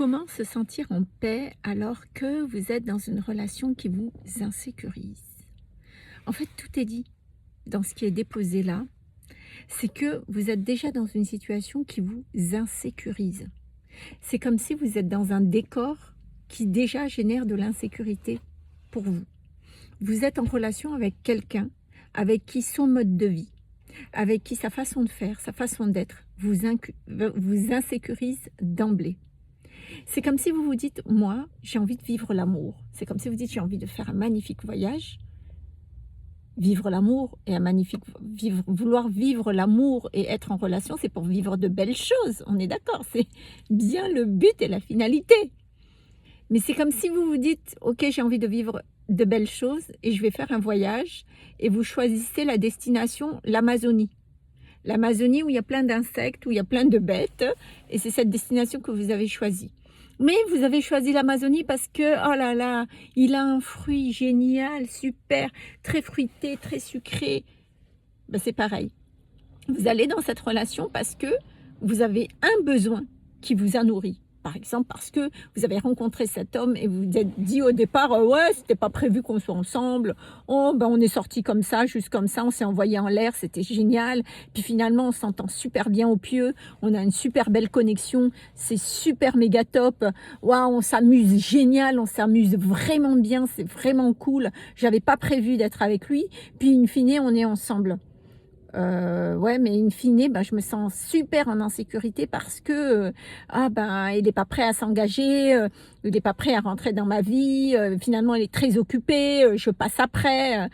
Comment se sentir en paix alors que vous êtes dans une relation qui vous insécurise? En fait, tout est dit dans ce qui est déposé là. C'est que vous êtes déjà dans une situation qui vous insécurise. C'est comme si vous êtes dans un décor qui déjà génère de l'insécurité pour vous. Vous êtes en relation avec quelqu'un avec qui son mode de vie, avec qui sa façon de faire, sa façon d'être vous insécurise d'emblée. C'est comme si vous vous dites: «Moi, j'ai envie de vivre l'amour». C'est comme si vous dites: «J'ai envie de faire un magnifique voyage». Vivre l'amour et un magnifique vouloir vivre l'amour et être en relation, c'est pour vivre de belles choses, on est d'accord? C'est bien le but et la finalité. Mais c'est comme si vous vous dites: «OK, j'ai envie de vivre de belles choses et je vais faire un voyage», et vous choisissez la destination, l'Amazonie. L'Amazonie où il y a plein d'insectes, où il y a plein de bêtes, et c'est cette destination que vous avez choisie. Mais vous avez choisi l'Amazonie parce que, oh là là, il a un fruit génial, super, très fruité, très sucré. Ben, c'est pareil. Vous allez dans cette relation parce que vous avez un besoin qui vous a nourri. Par exemple, parce que vous avez rencontré cet homme et vous vous êtes dit au départ: ouais, c'était pas prévu qu'on soit ensemble. Oh, ben, on est sorti comme ça, juste comme ça, on s'est envoyé en l'air, c'était génial. Puis finalement, on s'entend super bien au pieu, on a une super belle connexion, c'est super méga top. Waouh, on s'amuse génial, on s'amuse vraiment bien, c'est vraiment cool. J'avais pas prévu d'être avec lui. Puis in fine, on est ensemble. Ouais, mais in fine, bah, je me sens super en insécurité parce que, il est pas prêt à s'engager, il est pas prêt à rentrer dans ma vie, finalement il est très occupé, je passe après,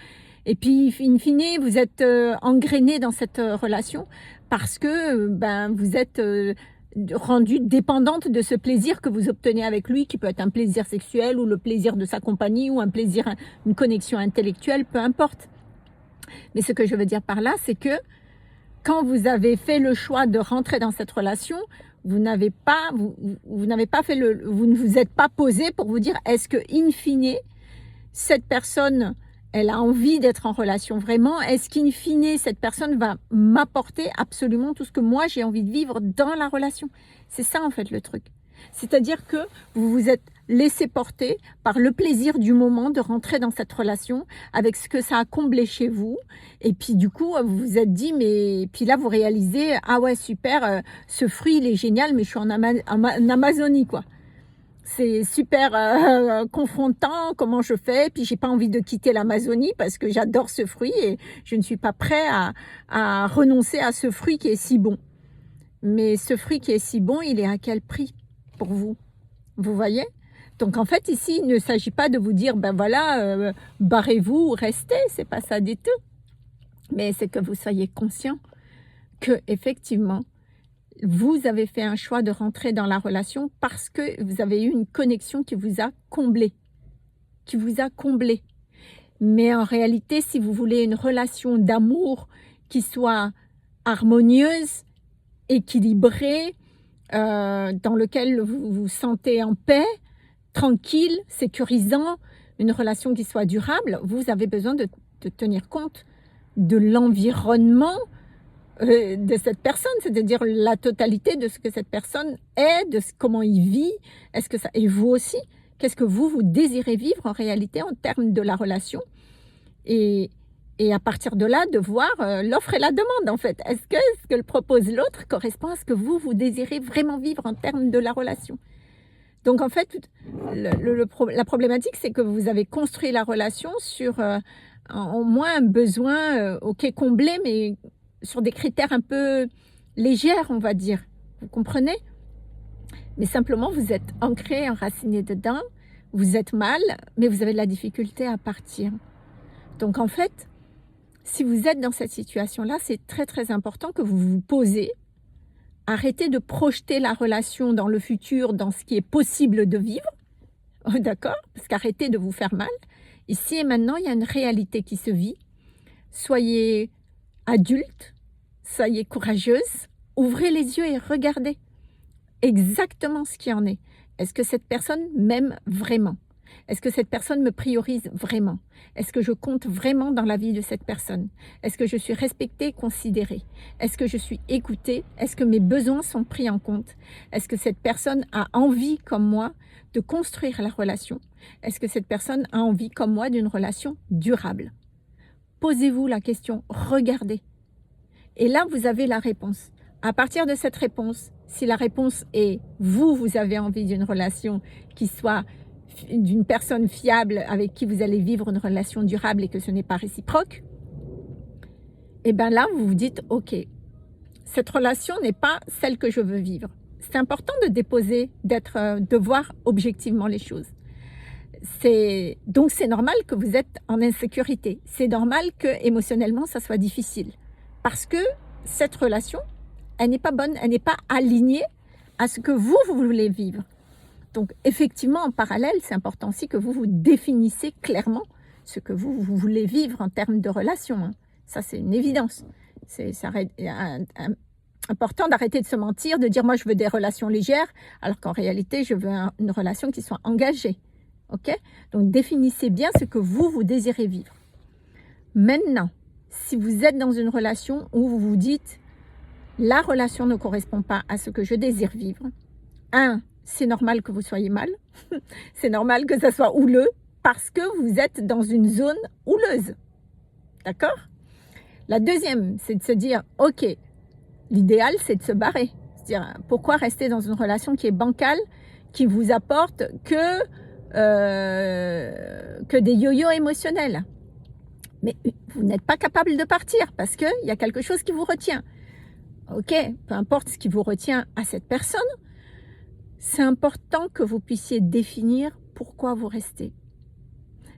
et puis in fine, vous êtes, engrainé dans cette, relation parce que, vous êtes, rendue dépendante de ce plaisir que vous obtenez avec lui, qui peut être un plaisir sexuel ou le plaisir de sa compagnie ou un plaisir, une connexion intellectuelle, peu importe. Mais ce que je veux dire par là, c'est que quand vous avez fait le choix de rentrer dans cette relation, vous n'avez pas, vous n'avez pas fait vous ne vous êtes pas posé pour vous dire: est-ce que in fine, cette personne, elle a envie d'être en relation vraiment? Est-ce qu'in fine, cette personne va m'apporter absolument tout ce que moi j'ai envie de vivre dans la relation? C'est ça en fait le truc. C'est-à-dire que vous vous êtes laissé porter par le plaisir du moment de rentrer dans cette relation avec ce que ça a comblé chez vous, et puis du coup vous vous êtes dit, mais puis là vous réalisez: ah ouais super, ce fruit il est génial, mais je suis en Amazonie quoi. C'est super, confrontant, comment je fais? Puis j'ai pas envie de quitter l'Amazonie parce que j'adore ce fruit et je ne suis pas prêt à renoncer à ce fruit qui est si bon. Mais ce fruit qui est si bon, il est à quel prix pour vous? Vous voyez? Donc en fait ici, il ne s'agit pas de vous dire: «Ben voilà, barrez-vous ou restez», c'est pas ça du tout. Mais c'est que vous soyez conscient que effectivement, vous avez fait un choix de rentrer dans la relation parce que vous avez eu une connexion qui vous a comblé, qui vous a comblé. Mais en réalité, si vous voulez une relation d'amour qui soit harmonieuse, équilibrée, dans lequel vous vous sentez en paix, tranquille, sécurisant, une relation qui soit durable, vous avez besoin de tenir compte de l'environnement, de cette personne, c'est-à-dire la totalité de ce que cette personne est, comment il vit, est-ce que ça, et vous aussi, qu'est-ce que vous désirez vivre en réalité en termes de la relation, et, et à partir de là, de voir l'offre et la demande en fait. Est-ce que ce que propose l'autre correspond à ce que vous désirez vraiment vivre en termes de la relation? Donc en fait, la problématique, c'est que vous avez construit la relation sur, en moins un besoin, OK comblé, mais sur des critères un peu légers, on va dire. Vous comprenez? Mais simplement, vous êtes ancré, enraciné dedans, vous êtes mal, mais vous avez de la difficulté à partir. Donc en fait, si vous êtes dans cette situation-là, c'est très, très important que vous vous posez. Arrêtez de projeter la relation dans le futur, dans ce qui est possible de vivre. D'accord? Parce qu'arrêtez de vous faire mal. Ici et maintenant, il y a une réalité qui se vit. Soyez adulte, soyez courageuse, ouvrez les yeux et regardez exactement ce qu'il en est. Est-ce que cette personne m'aime vraiment? Est-ce que cette personne me priorise vraiment? Est-ce que je compte vraiment dans la vie de cette personne? Est-ce que je suis respectée, considérée? Est-ce que je suis écoutée? Est-ce que mes besoins sont pris en compte? Est-ce que cette personne a envie, comme moi, de construire la relation? Est-ce que cette personne a envie, comme moi, d'une relation durable? Posez-vous la question, regardez. Et là, vous avez la réponse. À partir de cette réponse, si la réponse est vous avez envie d'une relation qui soit d'une personne fiable avec qui vous allez vivre une relation durable et que ce n'est pas réciproque, et bien là, vous vous dites, ok, cette relation n'est pas celle que je veux vivre. C'est important de déposer, de voir objectivement les choses. Donc c'est normal que vous êtes en insécurité. C'est normal que émotionnellement, ça soit difficile. Parce que cette relation, elle n'est pas bonne, elle n'est pas alignée à ce que vous voulez vivre. Donc effectivement, en parallèle, c'est important aussi que vous définissiez clairement ce que vous voulez vivre en termes de relation. Hein. Ça, c'est une évidence. C'est important d'arrêter de se mentir, de dire moi je veux des relations légères, alors qu'en réalité, je veux une relation qui soit engagée. Ok? Donc définissez bien ce que vous désirez vivre. Maintenant, si vous êtes dans une relation où vous vous dites la relation ne correspond pas à ce que je désire vivre, c'est normal que vous soyez mal, c'est normal que ça soit houleux parce que vous êtes dans une zone houleuse. D'accord? La deuxième, c'est de se dire, ok, l'idéal c'est de se barrer. C'est-à-dire, pourquoi rester dans une relation qui est bancale, qui vous apporte que des yo-yo émotionnels? Mais vous n'êtes pas capable de partir parce qu'il y a quelque chose qui vous retient. Ok, peu importe ce qui vous retient à cette personne, c'est important que vous puissiez définir pourquoi vous restez.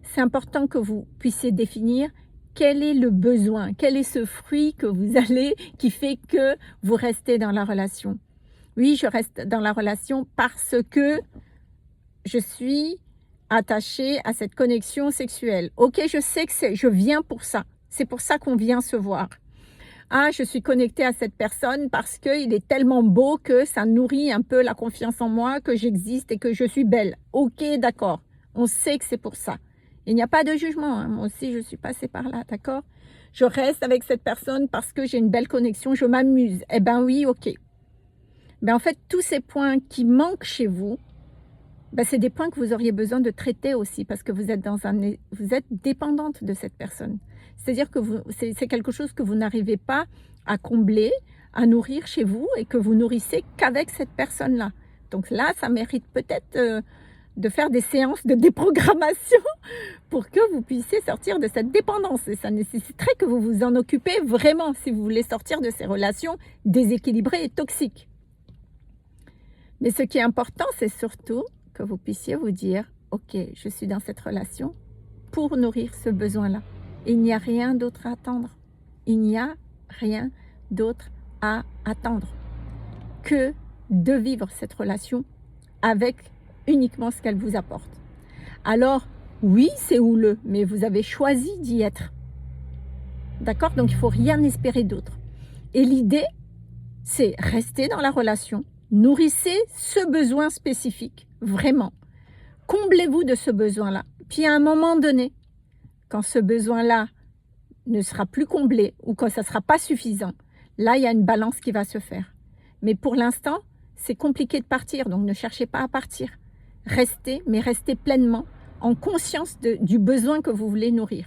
C'est important que vous puissiez définir quel est le besoin, quel est ce fruit que vous allez, qui fait que vous restez dans la relation. Oui, je reste dans la relation parce que je suis attachée à cette connexion sexuelle. Ok, je sais que je viens pour ça. C'est pour ça qu'on vient se voir. Je suis connectée à cette personne parce qu'il est tellement beau que ça nourrit un peu la confiance en moi, que j'existe et que je suis belle. Ok, d'accord. On sait que c'est pour ça. Il n'y a pas de jugement. Hein. Moi aussi, je suis passée par là, d'accord? Je reste avec cette personne parce que j'ai une belle connexion, je m'amuse. Eh bien oui, ok. Mais en fait, tous ces points qui manquent chez vous, c'est des points que vous auriez besoin de traiter aussi parce que vous êtes dépendante de cette personne. C'est-à-dire que c'est quelque chose que vous n'arrivez pas à combler, à nourrir chez vous et que vous nourrissez qu'avec cette personne-là. Donc là, ça mérite peut-être de faire des séances de déprogrammation pour que vous puissiez sortir de cette dépendance. Et ça nécessiterait que vous vous en occupez vraiment si vous voulez sortir de ces relations déséquilibrées et toxiques. Mais ce qui est important, c'est surtout que vous puissiez vous dire, ok, je suis dans cette relation pour nourrir ce besoin-là. Il n'y a rien d'autre à attendre. Il n'y a rien d'autre à attendre que de vivre cette relation avec uniquement ce qu'elle vous apporte. Alors, oui, c'est houleux, mais vous avez choisi d'y être. D'accord? Donc, il ne faut rien espérer d'autre. Et l'idée, c'est rester dans la relation, nourrissez ce besoin spécifique, vraiment. Comblez-vous de ce besoin-là. Puis à un moment donné, quand ce besoin-là ne sera plus comblé ou quand ça ne sera pas suffisant, là, il y a une balance qui va se faire. Mais pour l'instant, c'est compliqué de partir, donc ne cherchez pas à partir. Restez, mais restez pleinement en conscience du besoin que vous voulez nourrir.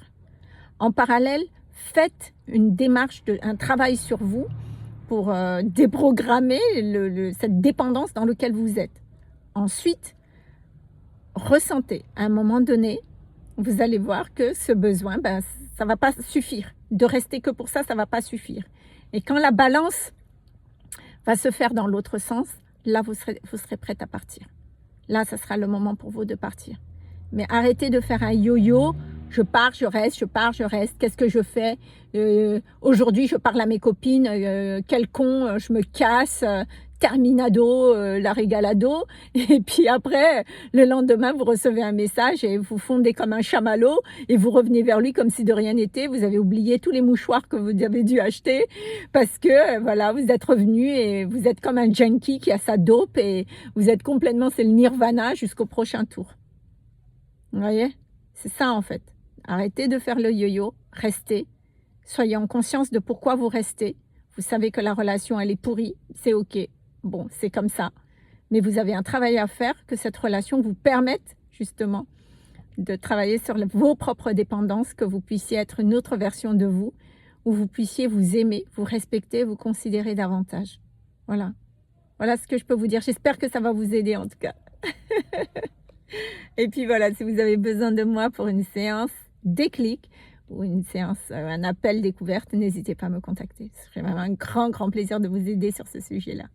En parallèle, faites une démarche, un travail sur vous pour déprogrammer cette dépendance dans laquelle vous êtes. Ensuite, ressentez, à un moment donné, vous allez voir que ce besoin, ça ne va pas suffire. De rester que pour ça, ça ne va pas suffire. Et quand la balance va se faire dans l'autre sens, là, vous serez prête à partir. Là, ça sera le moment pour vous de partir. Mais arrêtez de faire un yo-yo. Je pars, je reste, je pars, je reste. Qu'est-ce que je fais? Aujourd'hui, je parle à mes copines. Quel con, je me casse. Terminado, la régalado. Et puis après, le lendemain, vous recevez un message et vous fondez comme un chamallow et vous revenez vers lui comme si de rien n'était. Vous avez oublié tous les mouchoirs que vous avez dû acheter parce que, voilà, vous êtes revenu et vous êtes comme un junkie qui a sa dope et vous êtes complètement, c'est le nirvana jusqu'au prochain tour. Vous voyez? C'est ça en fait. Arrêtez de faire le yo-yo, restez, soyez en conscience de pourquoi vous restez. Vous savez que la relation elle est pourrie, c'est OK. Bon, c'est comme ça. Mais vous avez un travail à faire, que cette relation vous permette justement de travailler sur vos propres dépendances, que vous puissiez être une autre version de vous, où vous puissiez vous aimer, vous respecter, vous considérer davantage. Voilà. Voilà ce que je peux vous dire. J'espère que ça va vous aider en tout cas. Et puis voilà, si vous avez besoin de moi pour une séance déclic ou une séance, un appel découverte, n'hésitez pas à me contacter. Ce serait vraiment un grand, grand plaisir de vous aider sur ce sujet-là.